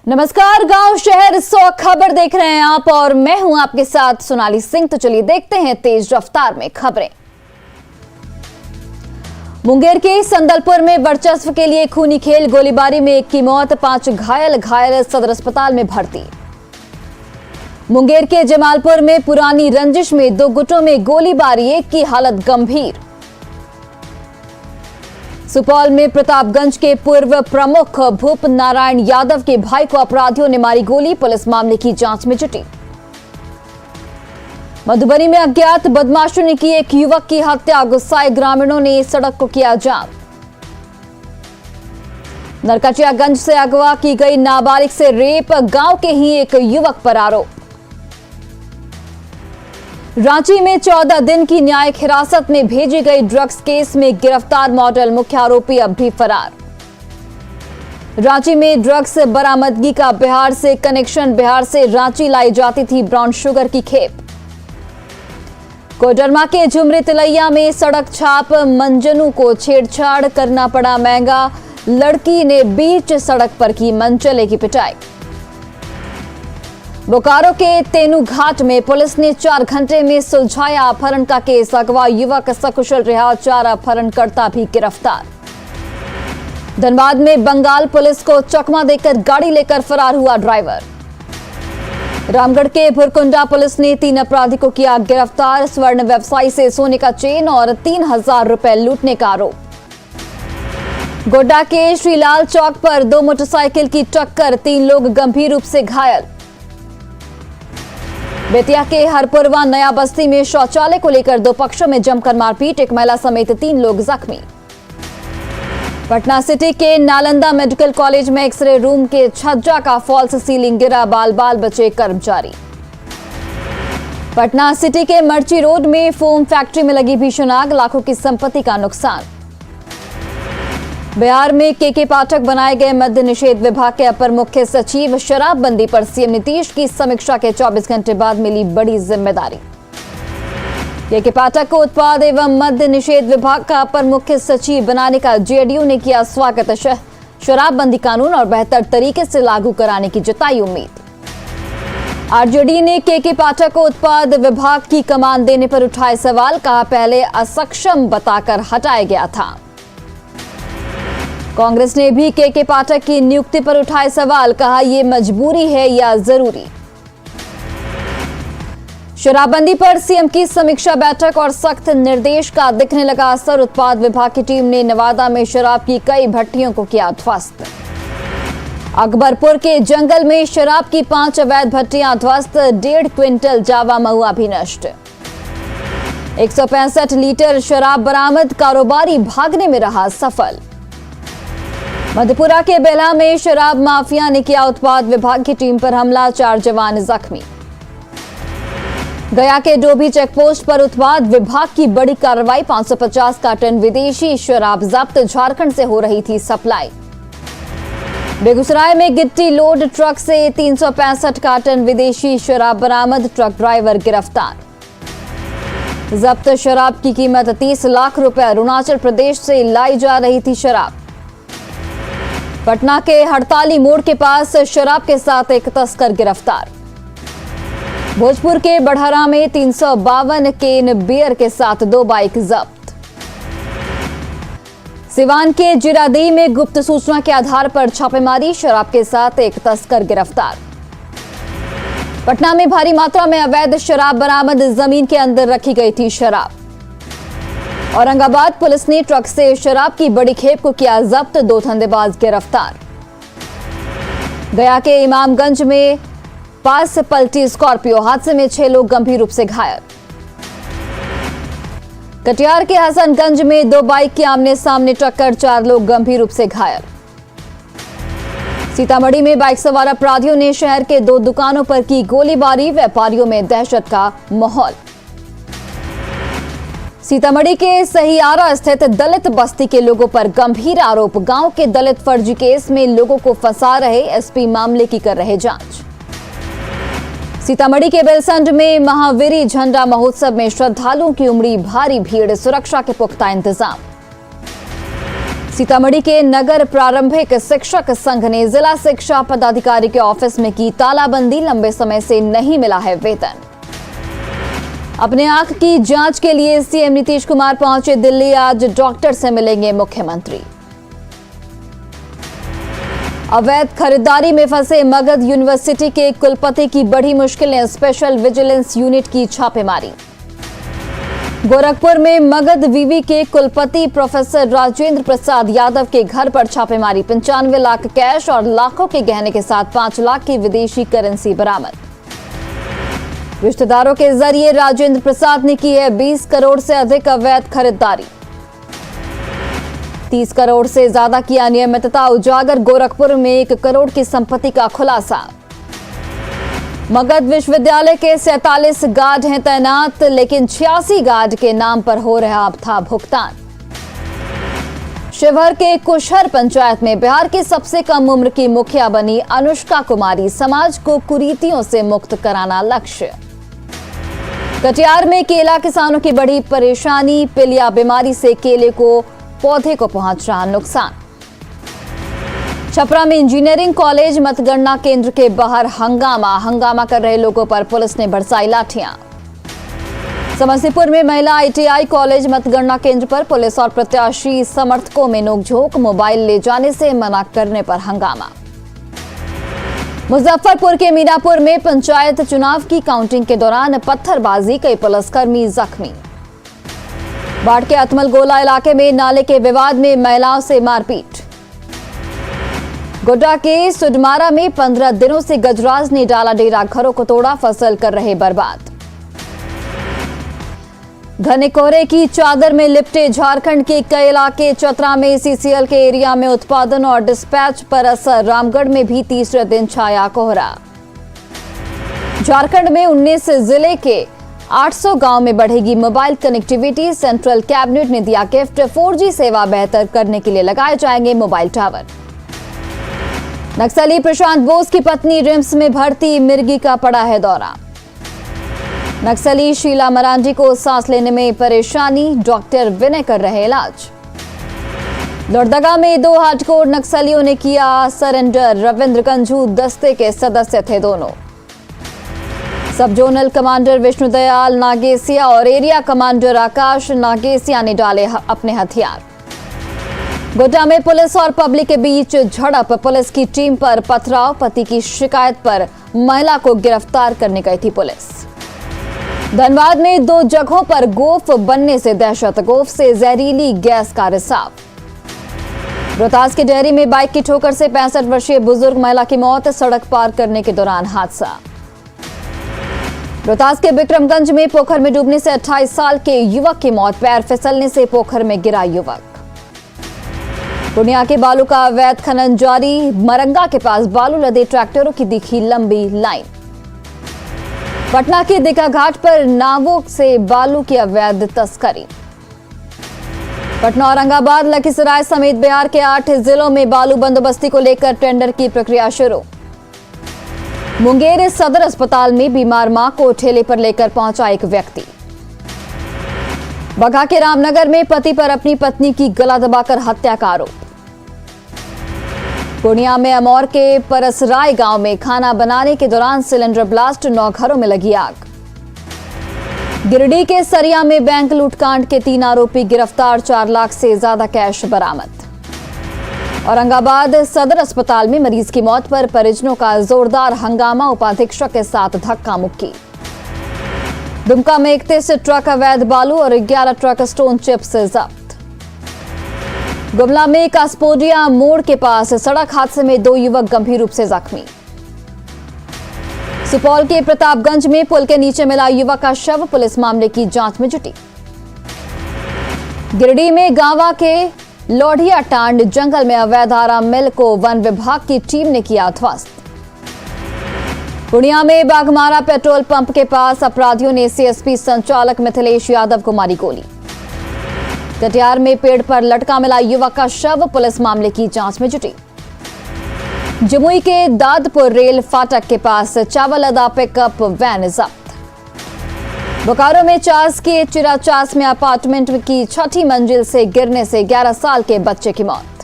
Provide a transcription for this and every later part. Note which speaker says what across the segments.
Speaker 1: नमस्कार, गांव शहर 100 खबर देख रहे हैं आप और मैं हूं आपके साथ सोनाली सिंह। तो चलिए देखते हैं तेज रफ्तार में खबरें। मुंगेर के संदलपुर में वर्चस्व के लिए खूनी खेल, गोलीबारी में एक की मौत, 5 घायल सदर अस्पताल में भर्ती। मुंगेर के जमालपुर में पुरानी रंजिश में 2 गुटों में गोलीबारी, एक की हालत गंभीर। सुपौल में प्रतापगंज के पूर्व प्रमुख भूप नारायण यादव के भाई को अपराधियों ने मारी गोली, पुलिस मामले की जांच में जुटी। मधुबनी में अज्ञात बदमाशों ने की एक युवक की हत्या, गुस्साए ग्रामीणों ने सड़क को किया जाम। नरकटियागंज से अगवा की गई नाबालिग से रेप, गांव के ही एक युवक पर आरोप। रांची में 14 दिन की न्यायिक हिरासत में भेजी गई ड्रग्स केस में गिरफ्तार मॉडल, मुख्य आरोपी अब भी फरार। रांची में ड्रग्स बरामदगी का बिहार से कनेक्शन, बिहार से रांची लाई जाती थी ब्राउन शुगर की खेप। कोडरमा के झुमरी तिलैया में सड़क छाप, मंजनू को छेड़छाड़ करना पड़ा महंगा, लड़की ने बीच सड़क पर की मनचले की पिटाई। बोकारो के तेनू घाट में पुलिस ने 4 घंटे में सुलझाया अपहरण का केस, अगवा युवक सकुशल रहा, 4 अपहरणकर्ता भी गिरफ्तार। धनबाद में बंगाल पुलिस को चकमा देकर गाड़ी लेकर फरार हुआ ड्राइवर। रामगढ़ के भुरकुंडा पुलिस ने 3 अपराधी को किया गिरफ्तार, स्वर्ण व्यवसायी से सोने का चेन और 3000 रुपए लूटने का आरोप। गोड्डा के श्रीलाल चौक पर 2 मोटरसाइकिल की टक्कर, 3 लोग गंभीर रूप से घायल। बेतिया के हरपुरवा नया बस्ती में शौचालय को लेकर 2 पक्षों में जमकर मारपीट, एक महिला समेत 3 लोग जख्मी। पटना सिटी के नालंदा मेडिकल कॉलेज में एक्सरे रूम के छज्जा का फॉल्स सीलिंग गिरा, बाल बचे कर्मचारी। पटना सिटी के मर्ची रोड में फोम फैक्ट्री में लगी भीषण आग, लाखों की संपत्ति का नुकसान। बिहार में के पाठक बनाए गए मद्य निषेध विभाग के अपर मुख्य सचिव, शराबबंदी पर सीएम नीतीश की समीक्षा के 24 घंटे बाद मिली बड़ी जिम्मेदारी। के पाठक को उत्पाद एवं मद्य निषेध विभाग का अपर मुख्य सचिव बनाने का जेडीयू ने किया स्वागत, शराबबंदी कानून और बेहतर तरीके से लागू कराने की जताई उम्मीद। आरजेडी ने के पाठक को उत्पाद विभाग की कमान देने पर उठाए सवाल, कहा पहले असक्षम बताकर हटाया गया था। कांग्रेस ने भी के पाठक की नियुक्ति पर उठाए सवाल, कहा यह मजबूरी है या जरूरी। शराबबंदी पर सीएम की समीक्षा बैठक और सख्त निर्देश का दिखने लगा असर, उत्पाद विभाग की टीम ने नवादा में शराब की कई भट्टियों को किया ध्वस्त। अकबरपुर के जंगल में शराब की 5 अवैध भट्टियां ध्वस्त, 1.5 क्विंटल जावा महुआ भी नष्ट। 165 लीटर शराब बरामद, कारोबारी भागने में रहा सफल। मधेपुरा के बेला में शराब माफिया ने किया उत्पाद विभाग की टीम पर हमला, 4 जवान जख्मी। गया के डोभी चेकपोस्ट पर उत्पाद विभाग की बड़ी कार्रवाई, 550 कार्टन विदेशी शराब जब्त, झारखंड से हो रही थी सप्लाई। बेगूसराय में गिट्टी लोड ट्रक से 365 कार्टन विदेशी शराब बरामद, ट्रक ड्राइवर गिरफ्तार। जब्त शराब की कीमत 30 लाख रुपए, अरुणाचल प्रदेश से लाई जा रही थी शराब। पटना के हड़ताली मोड़ के पास शराब के साथ एक तस्कर गिरफ्तार। भोजपुर के बढ़हरा में 352 केन बियर के साथ 2 बाइक जब्त। सिवान के जिरादेई में गुप्त सूचना के आधार पर छापेमारी, शराब के साथ एक तस्कर गिरफ्तार। पटना में भारी मात्रा में अवैध शराब बरामद, जमीन के अंदर रखी गई थी शराब। औरंगाबाद पुलिस ने ट्रक से शराब की बड़ी खेप को किया जब्त, 2 धंधेबाज गिरफ्तार। गया के इमामगंज में पास पलटी स्कॉर्पियो, हादसे में 6 लोग गंभीर रूप से घायल। कटिहार के हसनगंज में 2 बाइक की आमने सामने टक्कर, 4 लोग गंभीर रूप से घायल। सीतामढ़ी में बाइक सवार अपराधियों ने शहर के 2 दुकानों पर की गोलीबारी, व्यापारियों में दहशत का माहौल। सीतामढ़ी के सहियारा स्थित दलित बस्ती के लोगों पर गंभीर आरोप, गांव के दलित फर्जी केस में लोगों को फंसा रहे, एसपी मामले की कर रहे जांच। सीतामढ़ी के बेलसंड में महावीरी झंडा महोत्सव में श्रद्धालुओं की उमड़ी भारी भीड़, सुरक्षा के पुख्ता इंतजाम। सीतामढ़ी के नगर प्रारंभिक शिक्षक संघ ने जिला शिक्षा पदाधिकारी के ऑफिस में की तालाबंदी, लंबे समय से नहीं मिला है वेतन। अपने आंख की जांच के लिए सीएम नीतीश कुमार पहुंचे दिल्ली, आज डॉक्टर से मिलेंगे मुख्यमंत्री। अवैध खरीदारी में फंसे मगध यूनिवर्सिटी के कुलपति की बड़ी मुश्किलें, स्पेशल विजिलेंस यूनिट की छापेमारी। गोरखपुर में मगध विवि के कुलपति प्रोफेसर राजेंद्र प्रसाद यादव के घर पर छापेमारी, 95 लाख कैश और लाखों के गहने के साथ 5 लाख की विदेशी करेंसी बरामद। रिश्तेदारों के जरिए राजेंद्र प्रसाद ने की है 20 करोड़ से अधिक अवैध खरीदारी, 30 करोड़ से ज्यादा की अनियमितता उजागर। गोरखपुर में 1 करोड़ की संपत्ति का खुलासा। मगध विश्वविद्यालय के 47 गार्ड हैं तैनात, लेकिन 86 गार्ड के नाम पर हो रहा था भुगतान। शिवहर के कुशहर पंचायत में बिहार की सबसे कम उम्र की मुखिया बनी अनुष्का कुमारी, समाज को कुरीतियों से मुक्त कराना लक्ष्य। कटिहार में केला किसानों की बड़ी परेशानी, पिलिया बीमारी से केले को पौधे को पहुंच रहा नुकसान। छपरा में इंजीनियरिंग कॉलेज मतगणना केंद्र के बाहर हंगामा कर रहे लोगों पर पुलिस ने बरसाई लाठियां। समस्तीपुर में महिला आईटीआई कॉलेज मतगणना केंद्र पर पुलिस और प्रत्याशी समर्थकों में नोकझोंक, मोबाइल ले जाने से मना करने पर हंगामा। मुजफ्फरपुर के मीनापुर में पंचायत चुनाव की काउंटिंग के दौरान पत्थरबाजी, कई पुलिसकर्मी जख्मी। बाढ़ के अतमल गोला इलाके में नाले के विवाद में महिलाओं से मारपीट। गोड्डा के सुडमारा में 15 दिनों से गजराज ने डाला डेरा, घरों को तोड़ा, फसल कर रहे बर्बाद। घने कोहरे की चादर में लिपटे झारखंड के कई इलाके, चतरा में सीसीएल के एरिया में उत्पादन और डिस्पैच पर असर, रामगढ़ में भी तीसरे दिन छाया कोहरा। झारखंड में 19 जिले के 800 गांव में बढ़ेगी मोबाइल कनेक्टिविटी, सेंट्रल कैबिनेट ने दिया गिफ्ट, 4G सेवा बेहतर करने के लिए लगाए जाएंगे मोबाइल टावर। नक्सली प्रशांत बोस की पत्नी रिम्स में भर्ती, मिर्गी का पड़ा है दौरा। नक्सली शीला मरांडी को सांस लेने में परेशानी, डॉक्टर विनय कर रहे इलाज। लोहरदगा में 2 हार्डकोर नक्सलियों ने किया सरेंडर, रविंद्र गंझू दस्ते के सदस्य थे दोनों। सब जोनल कमांडर विष्णुदयाल नागेसिया और एरिया कमांडर आकाश नागेसिया ने डाले अपने हथियार। गोड्डा में पुलिस और पब्लिक के बीच झड़प, पुलिस की टीम पर पथराव, पति की शिकायत पर महिला को गिरफ्तार करने गई थी पुलिस। धनबाद में 2 जगहों पर गोफ बनने से दहशत, गोफ से जहरीली गैस का रिसाव। रोहतास की डेयरी में बाइक की ठोकर से 65 वर्षीय बुजुर्ग महिला की मौत, सड़क पार करने के दौरान हादसा। रोहतास के विक्रमगंज में पोखर में डूबने से 28 साल के युवक की मौत, पैर फिसलने से पोखर में गिरा युवक। पूर्णिया के बालू का अवैध खनन जारी, मरंगा के पास बालू लदे ट्रैक्टरों की दिखी लंबी लाइन। पटना के दीघा घाट पर नावों से बालू की अवैध तस्करी। पटना, औरंगाबाद, लखीसराय समेत बिहार के 8 जिलों में बालू बंदोबस्ती को लेकर टेंडर की प्रक्रिया शुरू। मुंगेर सदर अस्पताल में बीमार मां को ठेले पर लेकर पहुंचा एक व्यक्ति। बघा के रामनगर में पति पर अपनी पत्नी की गला दबाकर हत्या का आरोप। पूर्णिया में अमौर के परसराय गांव में खाना बनाने के दौरान सिलेंडर ब्लास्ट, 9 घरों में लगी आग। गिरिडीह के सरिया में बैंक लूटकांड के 3 आरोपी गिरफ्तार, 4 लाख से ज्यादा कैश बरामद। औरंगाबाद सदर अस्पताल में मरीज की मौत पर परिजनों का जोरदार हंगामा, उपाधीक्षक के साथ धक्का मुक्की। दुमका में 31 ट्रक अवैध बालू और 11 ट्रक स्टोन चिप्स जब्त। गुमला में कास्पोडिया मोड़ के पास सड़क हादसे में 2 युवक गंभीर रूप से जख्मी। सुपौल के प्रतापगंज में पुल के नीचे मिला युवक का शव, पुलिस मामले की जांच में जुटी। गिरिडीह में गांवा के लोढ़िया टांड जंगल में अवैध आरा मिल को वन विभाग की टीम ने किया ध्वस्त। पूर्णिया में बाघमारा पेट्रोल पंप के पास अपराधियों ने सीएसपी संचालक मिथिलेश यादव को मारी गोली। कटिहार में पेड़ पर लटका मिला युवक का शव, पुलिस मामले की जांच में जुटी। जमुई के दादपुर रेल फाटक के पास चावल लदा पिकअप वैन जब्त। बोकारो में चास के चिराचास में अपार्टमेंट की 6ठी मंजिल से गिरने से 11 साल के बच्चे की मौत।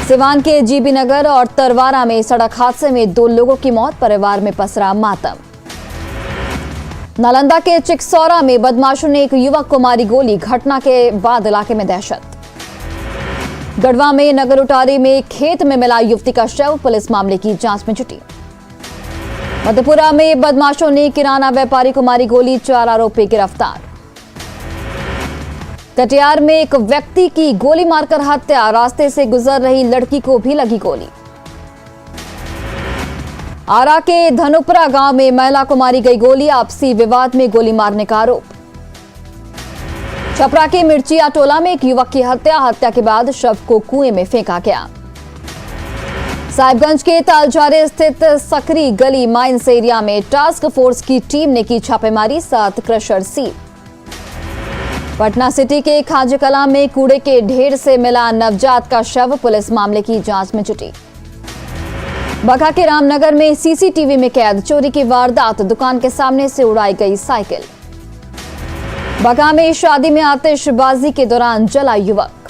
Speaker 1: सिवान के जीबी नगर और तरवारा में सड़क हादसे में 2 लोगों की मौत, परिवार में पसरा मातम। नालंदा के चिकसौरा में बदमाशों ने एक युवक को मारी गोली, घटना के बाद इलाके में दहशत। गढ़वा में नगर उटारी में खेत में मिला युवती का शव, पुलिस मामले की जांच में जुटी। मधेपुरा में बदमाशों ने किराना व्यापारी को मारी गोली, 4 आरोपी गिरफ्तार। कटिहार में एक व्यक्ति की गोली मारकर हत्या, रास्ते से गुजर रही लड़की को भी लगी गोली। आरा के धनुपुरा गांव में महिला को मारी गई गोली, आपसी विवाद में गोली मारने का आरोप। छपरा के मिर्चिया टोला में एक युवक की हत्या के बाद शव को कुएं में फेंका गया। साहिबगंज के तालझारे स्थित सकरी गली माइंस एरिया में टास्क फोर्स की टीम ने की छापेमारी, 7 क्रशर सील। पटना सिटी के खाजे कला में कूड़े के ढेर से मिला नवजात का शव, पुलिस मामले की जांच में जुटी। बघा के रामनगर में सीसीटीवी में कैद चोरी की वारदात, दुकान के सामने से उड़ाई गई साइकिल। बघा में शादी में आतिशबाजी के दौरान जला युवक।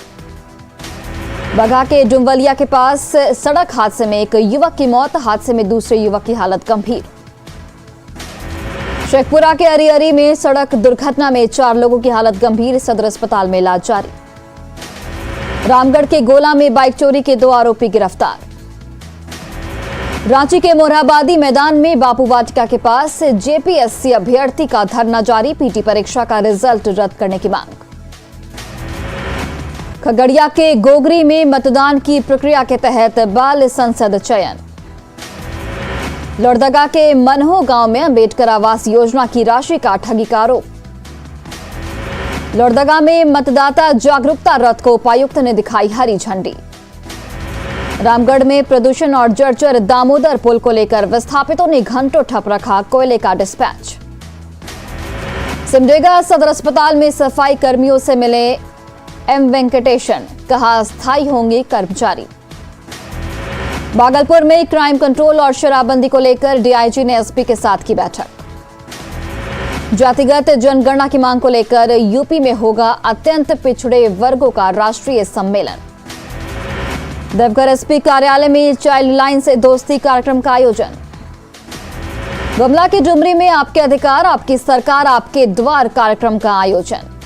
Speaker 1: बघा के डुमवलिया के पास सड़क हादसे में एक युवक की मौत, हादसे में दूसरे युवक की हालत गंभीर। शेखपुरा के अरियरी में सड़क दुर्घटना में 4 लोगों की हालत गंभीर, सदर अस्पताल में इलाज जारी। रामगढ़ के गोला में बाइक चोरी के 2 आरोपी गिरफ्तार। रांची के मोरहाबादी मैदान में बापू वाटिका के पास जेपीएससी अभ्यर्थी का धरना जारी, पीटी परीक्षा का रिजल्ट रद्द करने की मांग। खगड़िया के गोगरी में मतदान की प्रक्रिया के तहत बाल संसद चयन। लोहरदगा के मनहो गांव में अंबेडकर आवास योजना की राशि का ठगी का आरोप। लोहरदगा में मतदाता जागरूकता रथ को उपायुक्त ने दिखाई हरी झंडी। रामगढ़ में प्रदूषण और जर्जर दामोदर पुल को लेकर विस्थापितों ने घंटों ठप रखा कोयले का डिस्पैच। सिमडेगा सदर अस्पताल में सफाई कर्मियों से मिले एम वेंकटेशन, कहा स्थायी होंगे कर्मचारी। भागलपुर में क्राइम कंट्रोल और शराबबंदी को लेकर डीआईजी ने एसपी के साथ की बैठक। जातिगत जनगणना की मांग को लेकर यूपी में होगा अत्यंत पिछड़े वर्गों का राष्ट्रीय सम्मेलन। देवघर एसपी कार्यालय में चाइल्ड लाइन से दोस्ती कार्यक्रम का आयोजन। गुमला की डुमरी में आपके अधिकार आपकी सरकार आपके द्वार कार्यक्रम का आयोजन।